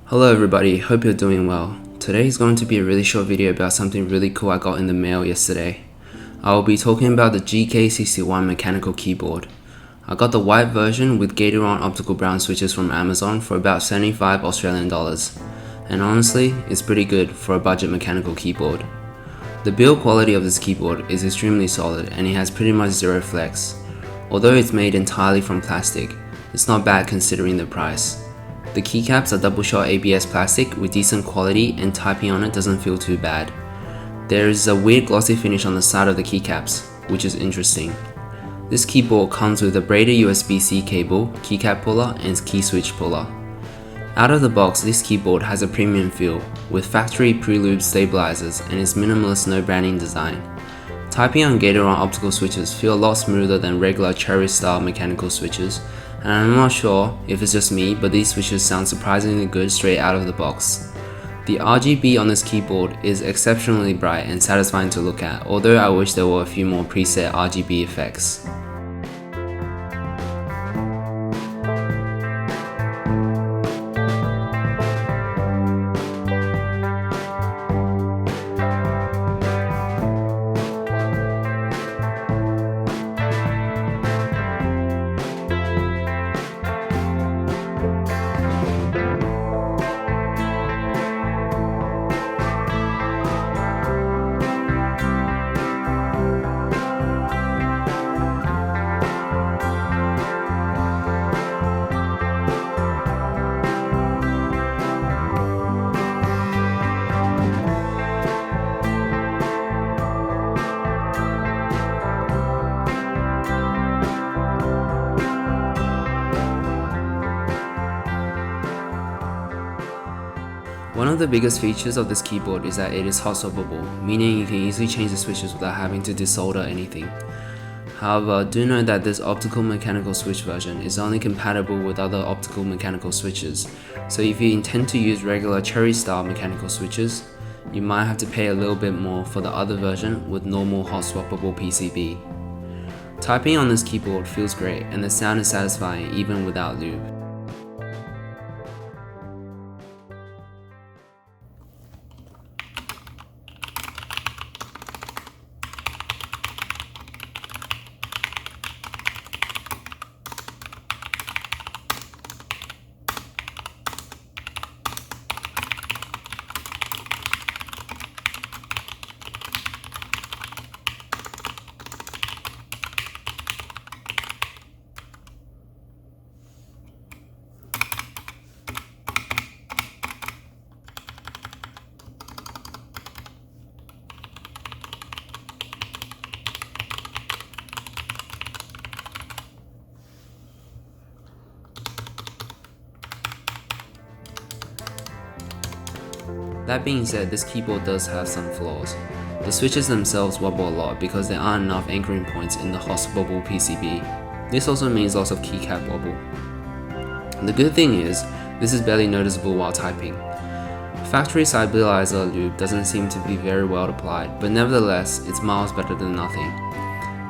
Hello everybody, hope you're doing well. Today is going to be a really short video about something really cool I got in the mail yesterday. I will be talking about the GK61 mechanical keyboard. I got the white version with Gateron optical brown switches from Amazon for about 75 Australian dollars. And honestly, it's pretty good for a budget mechanical keyboard. The build quality of this keyboard is extremely solid and it has pretty much zero flex. Although it's made entirely from plastic, it's not bad considering the price. The keycaps are double shot ABS plastic with decent quality and typing on it doesn't feel too bad. There is a weird glossy finish on the side of the keycaps, which is interesting. This keyboard comes with a braided USB-C cable, keycap puller and key switch puller. Out of the box, this keyboard has a premium feel, with factory pre-lube stabilizers and its minimalist no branding design. Typing on Gateron optical switches feel a lot smoother than regular cherry style mechanical switches, and I'm not sure if it's just me, but these switches sound surprisingly good straight out of the box. The RGB on this keyboard is exceptionally bright and satisfying to look at, although I wish there were a few more preset RGB effects. One of the biggest features of this keyboard is that it is hot swappable, meaning you can easily change the switches without having to desolder anything. However, do note that this optical mechanical switch version is only compatible with other optical mechanical switches, so if you intend to use regular cherry style mechanical switches, you might have to pay a little bit more for the other version with normal hot swappable PCB. Typing on this keyboard feels great and the sound is satisfying even without lube. That being said, this keyboard does have some flaws. The switches themselves wobble a lot because there aren't enough anchoring points in the hot swappable PCB. This also means lots of keycap wobble. The good thing is, this is barely noticeable while typing. Factory stabilizer lube doesn't seem to be very well applied, but nevertheless, it's miles better than nothing.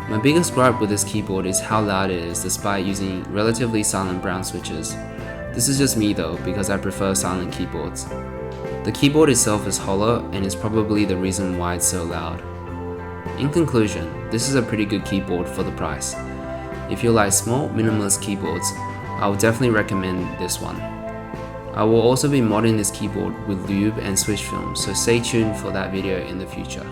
My biggest gripe with this keyboard is how loud it is despite using relatively silent brown switches. This is just me though, because I prefer silent keyboards. The keyboard itself is hollow and is probably the reason why it's so loud. In conclusion, this is a pretty good keyboard for the price. If you like small, minimalist keyboards, I would definitely recommend this one. I will also be modding this keyboard with lube and switch film, so stay tuned for that video in the future.